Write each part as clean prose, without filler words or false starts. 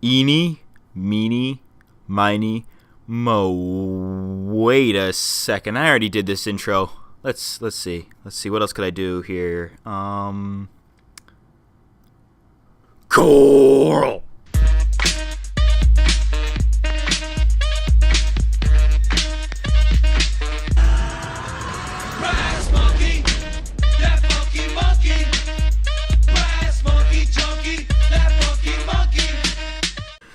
Eeny, meeny, miny, mo. Wait a second. I already did this intro. Let's see. Let's see. What else could I do here? Coral.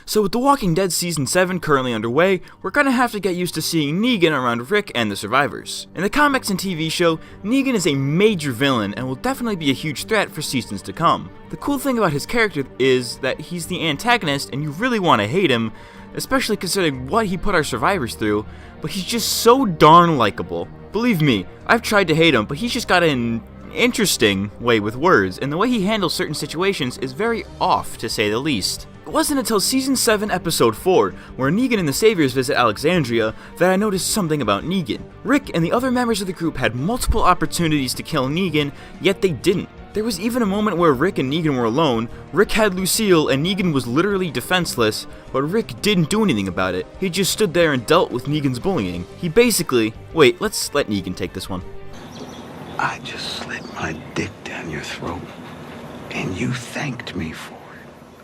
So with The Walking Dead Season 7 currently underway, we're gonna have to get used to seeing Negan around Rick and the survivors. In the comics and TV show, Negan is a major villain and will definitely be a huge threat for seasons to come. The cool thing about his character is that he's the antagonist and you really want to hate him, especially considering what he put our survivors through, but he's just so darn likable. Believe me, I've tried to hate him, but he's just got an interesting way with words, and the way he handles certain situations is very off, to say the least. It wasn't until Season 7, Episode 4, where Negan and the Saviors visit Alexandria, that I noticed something about Negan. Rick and the other members of the group had multiple opportunities to kill Negan, yet they didn't. There was even a moment where Rick and Negan were alone. Rick had Lucille and Negan was literally defenseless, but Rick didn't do anything about it. He just stood there and dealt with Negan's bullying. He basically... Wait, let's let Negan take this one. I just slid my dick down your throat, and you thanked me for it.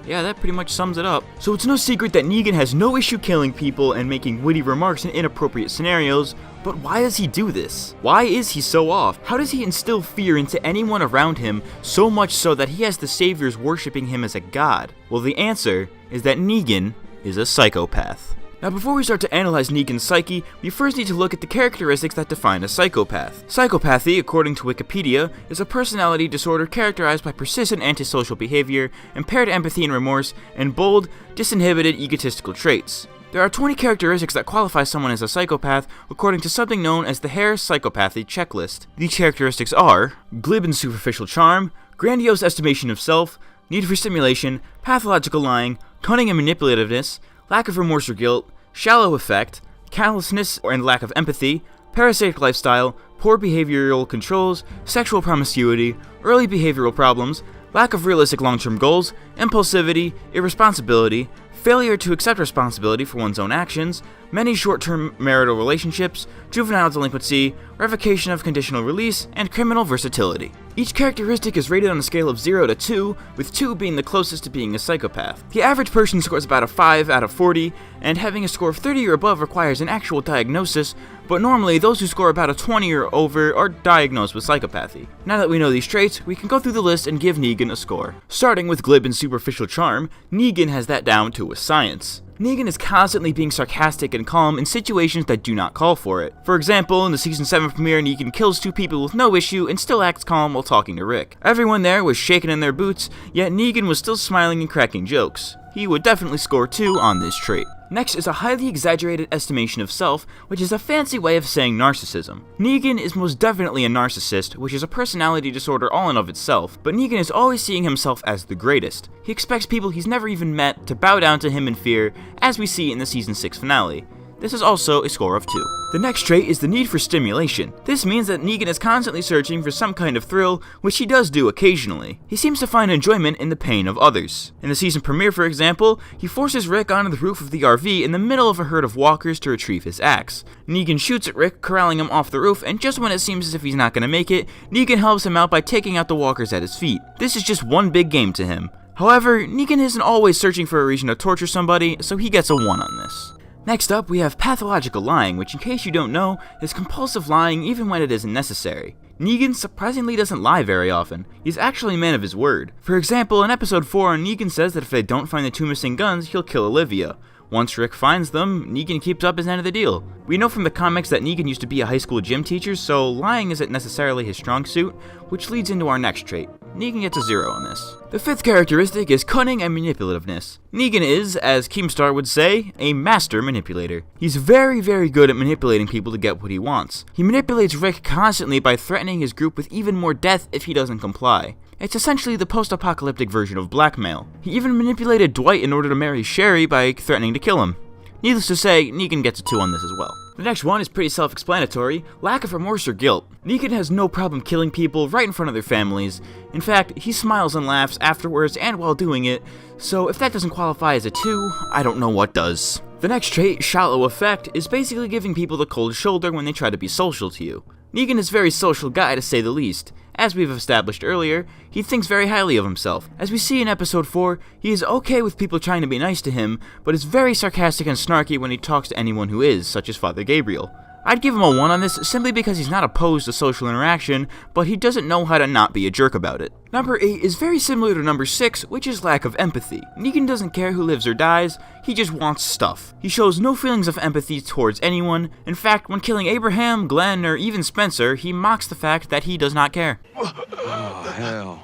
Yeah, that pretty much sums it up. So it's no secret that Negan has no issue killing people and making witty remarks in inappropriate scenarios, but why does he do this? Why is he so off? How does he instill fear into anyone around him, so much so that he has the Saviors worshipping him as a god? Well, the answer is that Negan is a psychopath. Now before we start to analyze Negan's psyche, we first need to look at the characteristics that define a psychopath. Psychopathy, according to Wikipedia, is a personality disorder characterized by persistent antisocial behavior, impaired empathy and remorse, and bold, disinhibited egotistical traits. There are 20 characteristics that qualify someone as a psychopath according to something known as the Hare Psychopathy Checklist. These characteristics are glib and superficial charm, grandiose estimation of self, need for stimulation, pathological lying, cunning and manipulativeness, lack of remorse or guilt, shallow affect, callousness and lack of empathy, parasitic lifestyle, poor behavioral controls, sexual promiscuity, early behavioral problems, lack of realistic long-term goals, impulsivity, irresponsibility, failure to accept responsibility for one's own actions, many short-term marital relationships, juvenile delinquency, revocation of conditional release, and criminal versatility. Each characteristic is rated on a scale of 0 to 2, with 2 being the closest to being a psychopath. The average person scores about a 5 out of 40, and having a score of 30 or above requires an actual diagnosis, but normally those who score about a 20 or over are diagnosed with psychopathy. Now that we know these traits, we can go through the list and give Negan a score. Starting with glib and superficial charm, Negan has that down to a science. Negan is constantly being sarcastic and calm in situations that do not call for it. For example, in the Season 7 premiere, Negan kills 2 people with no issue and still acts calm while talking to Rick. Everyone there was shaking in their boots, yet Negan was still smiling and cracking jokes. He would definitely score 2 on this trait. Next is a highly exaggerated estimation of self, which is a fancy way of saying narcissism. Negan is most definitely a narcissist, which is a personality disorder all in of itself, but Negan is always seeing himself as the greatest. He expects people he's never even met to bow down to him in fear, as we see in the Season 6 finale. This is also a score of 2. The next trait is the need for stimulation. This means that Negan is constantly searching for some kind of thrill, which he does do occasionally. He seems to find enjoyment in the pain of others. In the season premiere, for example, he forces Rick onto the roof of the RV in the middle of a herd of walkers to retrieve his axe. Negan shoots at Rick, corralling him off the roof, and just when it seems as if he's not going to make it, Negan helps him out by taking out the walkers at his feet. This is just one big game to him. However, Negan isn't always searching for a reason to torture somebody, so he gets a 1 on this. Next up, we have pathological lying, which in case you don't know, is compulsive lying even when it isn't necessary. Negan surprisingly doesn't lie very often. He's actually a man of his word. For example, in episode 4, Negan says that if they don't find the 2 missing guns, he'll kill Olivia. Once Rick finds them, Negan keeps up his end of the deal. We know from the comics that Negan used to be a high school gym teacher, so lying isn't necessarily his strong suit, which leads into our next trait. Negan gets a 0 on this. The 5th characteristic is cunning and manipulativeness. Negan is, as Keemstar would say, a master manipulator. He's very good at manipulating people to get what he wants. He manipulates Rick constantly by threatening his group with even more death if he doesn't comply. It's essentially the post-apocalyptic version of blackmail. He even manipulated Dwight in order to marry Sherry by threatening to kill him. Needless to say, Negan gets a 2 on this as well. The next one is pretty self-explanatory: lack of remorse or guilt. Negan has no problem killing people right in front of their families. In fact, he smiles and laughs afterwards and while doing it, so if that doesn't qualify as a 2, I don't know what does. The next trait, shallow affect, is basically giving people the cold shoulder when they try to be social to you. Negan is a very social guy, to say the least. As we've established earlier, he thinks very highly of himself. As we see in episode 4, he is okay with people trying to be nice to him, but is very sarcastic and snarky when he talks to anyone who is, such as Father Gabriel. I'd give him a 1 on this simply because he's not opposed to social interaction, but he doesn't know how to not be a jerk about it. Number 8 is very similar to number 6, which is lack of empathy. Negan doesn't care who lives or dies, he just wants stuff. He shows no feelings of empathy towards anyone. In fact, when killing Abraham, Glenn, or even Spencer, he mocks the fact that he does not care. Oh, hell.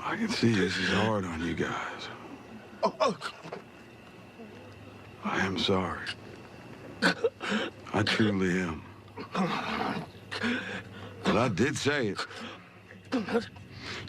I can see this is hard on you guys. I am sorry. I truly am. But I did say it.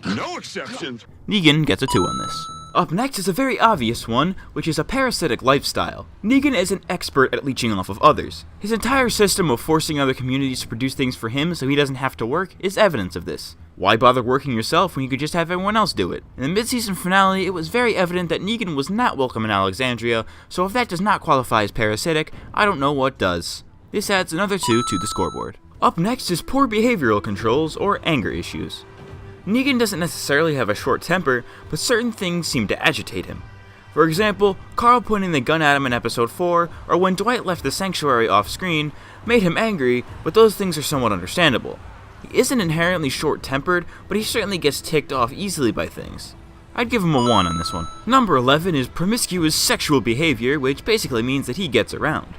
No exceptions. Negan gets a 2 on this. Up next is a very obvious one, which is a parasitic lifestyle. Negan is an expert at leeching off of others. His entire system of forcing other communities to produce things for him so he doesn't have to work is evidence of this. Why bother working yourself when you could just have everyone else do it? In the mid-season finale, it was very evident that Negan was not welcome in Alexandria, so if that does not qualify as parasitic, I don't know what does. This adds another 2 to the scoreboard. Up next is poor behavioral controls or anger issues. Negan doesn't necessarily have a short temper, but certain things seem to agitate him. For example, Carl pointing the gun at him in episode 4, or when Dwight left the sanctuary off-screen, made him angry, but those things are somewhat understandable. He isn't inherently short-tempered, but he certainly gets ticked off easily by things. I'd give him a 1 on this one. Number 11 is promiscuous sexual behavior, which basically means that he gets around.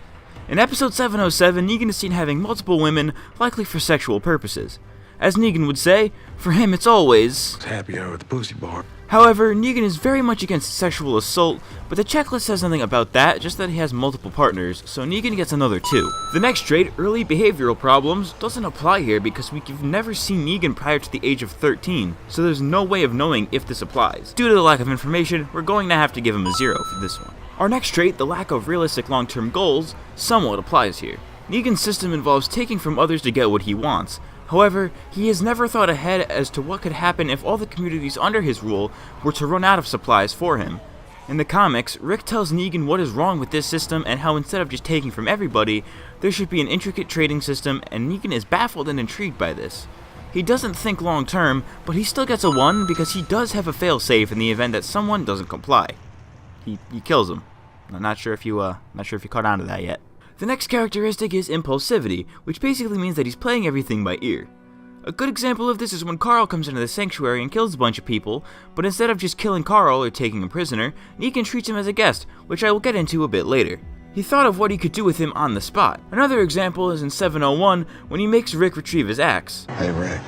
In episode 707, Negan is seen having multiple women, likely for sexual purposes. As Negan would say, for him it's always Happy hour at the pussy bar. However, Negan is very much against sexual assault, but the checklist says nothing about that, just that he has multiple partners, so Negan gets another 2. The next trait, early behavioral problems, doesn't apply here because we've never seen Negan prior to the age of 13, so there's no way of knowing if this applies. Due to the lack of information, we're going to have to give him a 0 for this one. Our next trait, the lack of realistic long-term goals, somewhat applies here. Negan's system involves taking from others to get what he wants. However, he has never thought ahead as to what could happen if all the communities under his rule were to run out of supplies for him. In the comics, Rick tells Negan what is wrong with this system and how instead of just taking from everybody, there should be an intricate trading system, and Negan is baffled and intrigued by this. He doesn't think long term, but he still gets a 1 because he does have a fail-safe in the event that someone doesn't comply. He kills him. I'm not sure if you caught on to that yet. The next characteristic is impulsivity, which basically means that he's playing everything by ear. A good example of this is when Carl comes into the sanctuary and kills a bunch of people, but instead of just killing Carl or taking him prisoner, Negan treats him as a guest, which I will get into a bit later. He thought of what he could do with him on the spot. Another example is in 701 when he makes Rick retrieve his axe. Hey, Rick.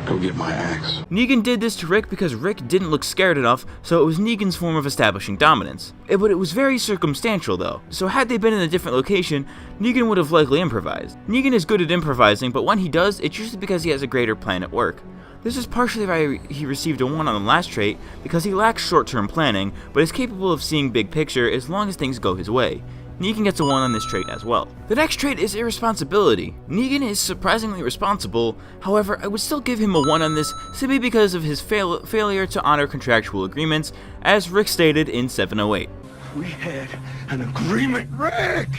Go get my axe. Negan did this to Rick because Rick didn't look scared enough, so it was Negan's form of establishing dominance. But it was very circumstantial though, so had they been in a different location, Negan would have likely improvised. Negan is good at improvising, but when he does, it's usually because he has a greater plan at work. This is partially why he received a 1 on the last trait, because he lacks short-term planning, but is capable of seeing big picture as long as things go his way. Negan gets a 1 on this trait as well. The next trait is irresponsibility. Negan is surprisingly responsible, however, I would still give him a 1 on this simply because of his failure to honor contractual agreements, as Rick stated in 708. We had an agreement, Rick!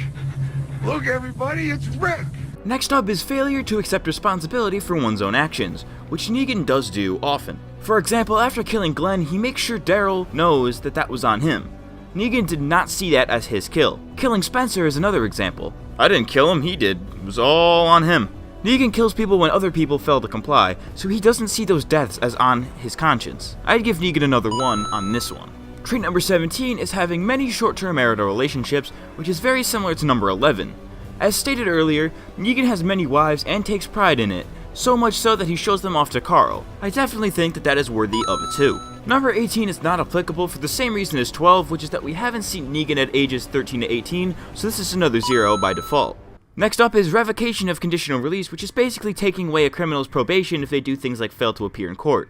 Look, everybody, it's Rick! Next up is failure to accept responsibility for one's own actions, which Negan does do often. For example, after killing Glenn, he makes sure Daryl knows that that was on him. Negan did not see that as his kill. Killing Spencer is another example. I didn't kill him, he did. It was all on him. Negan kills people when other people fail to comply, so he doesn't see those deaths as on his conscience. I'd give Negan another 1 on this one. Trait number 17 is having many short-term marital relationships, which is very similar to number 11. As stated earlier, Negan has many wives and takes pride in it, so much so that he shows them off to Carl. I definitely think that is worthy of a 2. Number 18 is not applicable for the same reason as 12, which is that we haven't seen Negan at ages 13 to 18, so this is another 0 by default. Next up is revocation of conditional release, which is basically taking away a criminal's probation if they do things like fail to appear in court.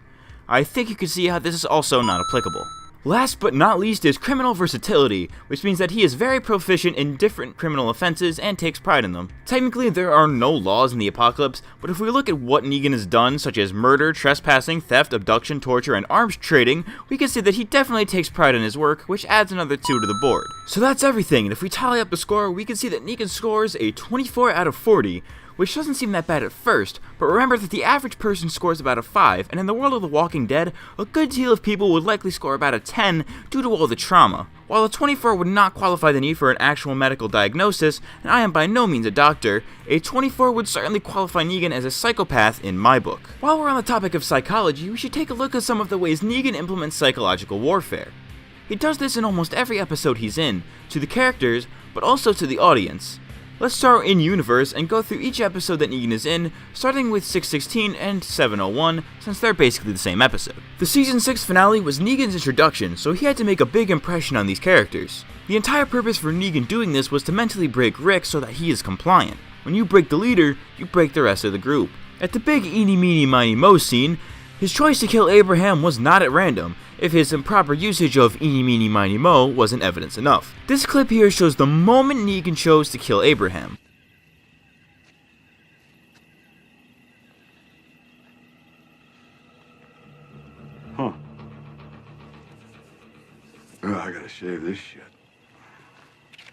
I think you can see how this is also not applicable. Last but not least is criminal versatility, which means that he is very proficient in different criminal offenses and takes pride in them. Technically, there are no laws in the apocalypse, but if we look at what Negan has done, such as murder, trespassing, theft, abduction, torture, and arms trading, we can see that he definitely takes pride in his work, which adds another 2 to the board. So that's everything, and if we tally up the score, we can see that Negan scores a 24 out of 40, which doesn't seem that bad at first, but remember that the average person scores about a 5, and in the world of The Walking Dead, a good deal of people would likely score about a 10 due to all the trauma. While a 24 would not qualify the need for an actual medical diagnosis, and I am by no means a doctor, a 24 would certainly qualify Negan as a psychopath in my book. While we're on the topic of psychology, we should take a look at some of the ways Negan implements psychological warfare. He does this in almost every episode he's in, to the characters, but also to the audience. Let's start in-universe and go through each episode that Negan is in, starting with 616 and 701, since they're basically the same episode. The Season 6 finale was Negan's introduction, so he had to make a big impression on these characters. The entire purpose for Negan doing this was to mentally break Rick so that he is compliant. When you break the leader, you break the rest of the group. At the big eeny meeny miny mo scene, his choice to kill Abraham was not at random, if his improper usage of eeny meeny miny mo wasn't evidence enough. This clip here shows the moment Negan chose to kill Abraham. Huh. Oh, I gotta shave this shit.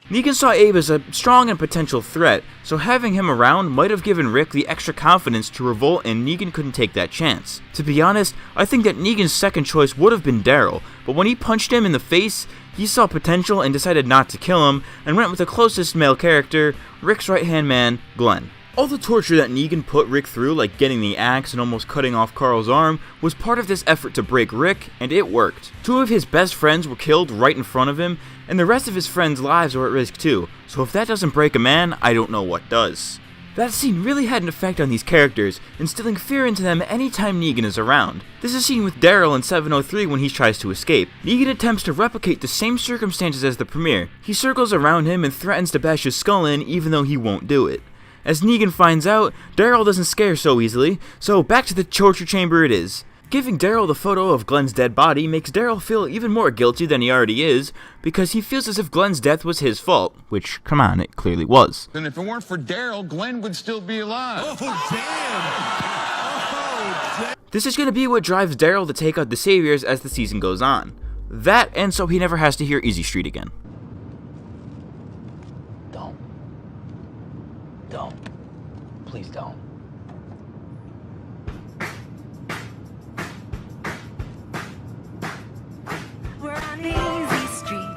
Negan saw Abe as a strong and potential threat, so having him around might have given Rick the extra confidence to revolt, and Negan couldn't take that chance. To be honest, I think that Negan's second choice would have been Daryl, but when he punched him in the face, he saw potential and decided not to kill him, and went with the closest male character, Rick's right-hand man, Glenn. All the torture that Negan put Rick through, like getting the axe and almost cutting off Carl's arm, was part of this effort to break Rick, and it worked. 2 of his best friends were killed right in front of him, and the rest of his friends' lives were at risk too, so if that doesn't break a man, I don't know what does. That scene really had an effect on these characters, instilling fear into them anytime Negan is around. This is seen with Daryl in 703 when he tries to escape. Negan attempts to replicate the same circumstances as the Premier. He circles around him and threatens to bash his skull in even though he won't do it. As Negan finds out, Daryl doesn't scare so easily, so back to the torture chamber it is. Giving Daryl the photo of Glenn's dead body makes Daryl feel even more guilty than he already is, because he feels as if Glenn's death was his fault, which, come on, it clearly was. And if it weren't for Daryl, Glenn would still be alive. Oh, damn! This is going to be what drives Daryl to take out the Saviors as the season goes on. That, and so he never has to hear Easy Street again. Don't. Please don't. We're on Easy Street.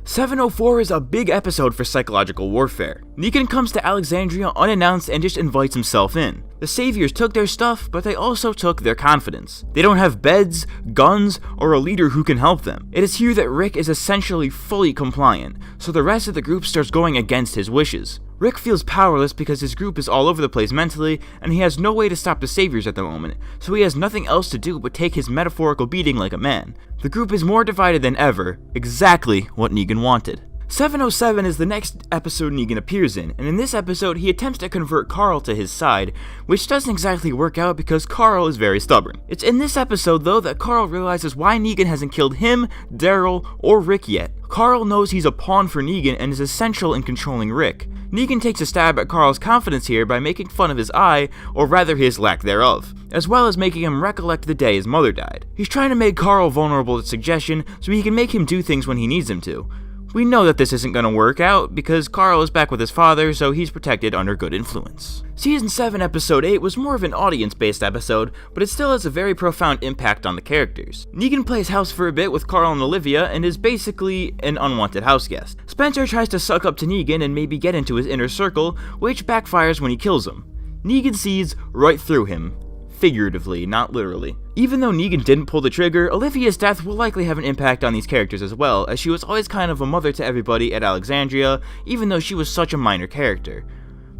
704 is a big episode for psychological warfare. Negan comes to Alexandria unannounced and just invites himself in. The Saviors took their stuff, but they also took their confidence. They don't have beds, guns, or a leader who can help them. It is here that Rick is essentially fully compliant, so the rest of the group starts going against his wishes. Rick feels powerless because his group is all over the place mentally, and he has no way to stop the Saviors at the moment, so he has nothing else to do but take his metaphorical beating like a man. The group is more divided than ever, exactly what Negan wanted. 707 is the next episode Negan appears in, and in this episode he attempts to convert Carl to his side, which doesn't exactly work out because Carl is very stubborn. It's in this episode though that Carl realizes why Negan hasn't killed him, Daryl, or Rick yet. Carl knows he's a pawn for Negan and is essential in controlling Rick. Negan takes a stab at Carl's confidence here by making fun of his eye, or rather his lack thereof, as well as making him recollect the day his mother died. He's trying to make Carl vulnerable to suggestion so he can make him do things when he needs him to. We know that this isn't going to work out because Carl is back with his father, so he's protected under good influence. Season 7 episode 8 was more of an audience-based episode, but it still has a very profound impact on the characters. Negan plays house for a bit with Carl and Olivia and is basically an unwanted house guest. Spencer tries to suck up to Negan and maybe get into his inner circle, which backfires when he kills him. Negan sees right through him. Figuratively, not literally. Even though Negan didn't pull the trigger, Olivia's death will likely have an impact on these characters as well, as she was always kind of a mother to everybody at Alexandria, even though she was such a minor character.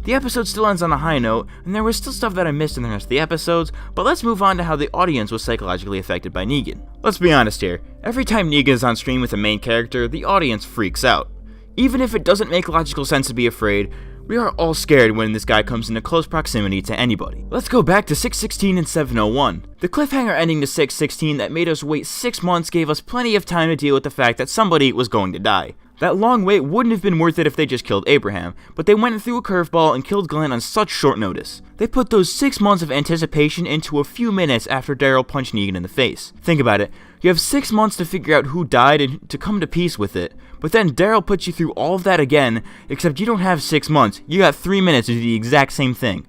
The episode still ends on a high note, and there was still stuff that I missed in the rest of the episodes, but let's move on to how the audience was psychologically affected by Negan. Let's be honest here, every time Negan is on screen with a main character, the audience freaks out. Even if it doesn't make logical sense to be afraid, We are all scared when this guy comes into close proximity to anybody. Let's go back to 616 and 701. The cliffhanger ending to 616 that made us wait 6 months gave us plenty of time to deal with the fact that somebody was going to die. That long wait wouldn't have been worth it if they just killed Abraham, but they went through a curveball and killed Glenn on such short notice. They put those 6 months of anticipation into a few minutes after Daryl punched Negan in the face. Think about it, you have 6 months to figure out who died and to come to peace with it, but then Daryl puts you through all of that again, except you don't have 6 months, you got 3 minutes to do the exact same thing.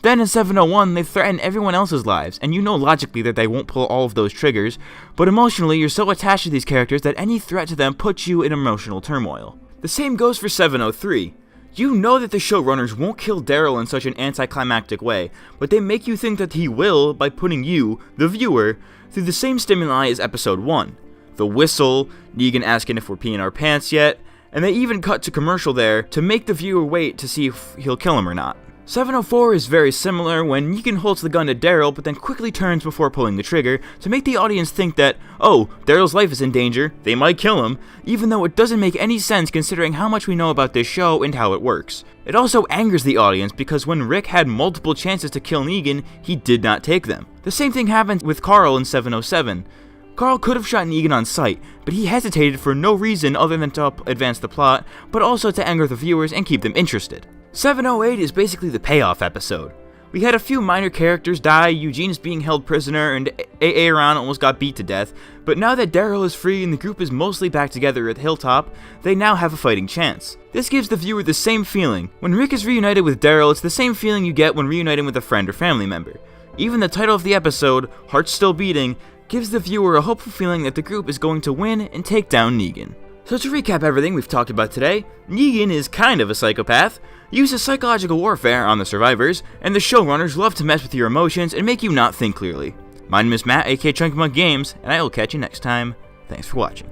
Then in 701, they threaten everyone else's lives, and you know logically that they won't pull all of those triggers, but emotionally you're so attached to these characters that any threat to them puts you in emotional turmoil. The same goes for 703. You know that the showrunners won't kill Daryl in such an anticlimactic way, but they make you think that he will by putting you, the viewer, through the same stimuli as episode 1. The whistle, Negan asking if we're peeing our pants yet, and they even cut to commercial there to make the viewer wait to see if he'll kill him or not. 704 is very similar when Negan holds the gun to Daryl but then quickly turns before pulling the trigger to make the audience think that, oh, Daryl's life is in danger, they might kill him, even though it doesn't make any sense considering how much we know about this show and how it works. It also angers the audience because when Rick had multiple chances to kill Negan, he did not take them. The same thing happens with Carl in 707. Carl could have shot Negan on sight, but he hesitated for no reason other than to advance the plot, but also to anger the viewers and keep them interested. 708 is basically the payoff episode. We had a few minor characters die, Eugene is being held prisoner, and Aaron almost got beat to death, but now that Daryl is free and the group is mostly back together at Hilltop, they now have a fighting chance. This gives the viewer the same feeling. When Rick is reunited with Daryl, it's the same feeling you get when reuniting with a friend or family member. Even the title of the episode, Hearts Still Beating, gives the viewer a hopeful feeling that the group is going to win and take down Negan. So to recap everything we've talked about today, Negan is kind of a psychopath, uses psychological warfare on the survivors, and the showrunners love to mess with your emotions and make you not think clearly. My name is Matt, aka Chunky Monk Games, and I will catch you next time. Thanks for watching.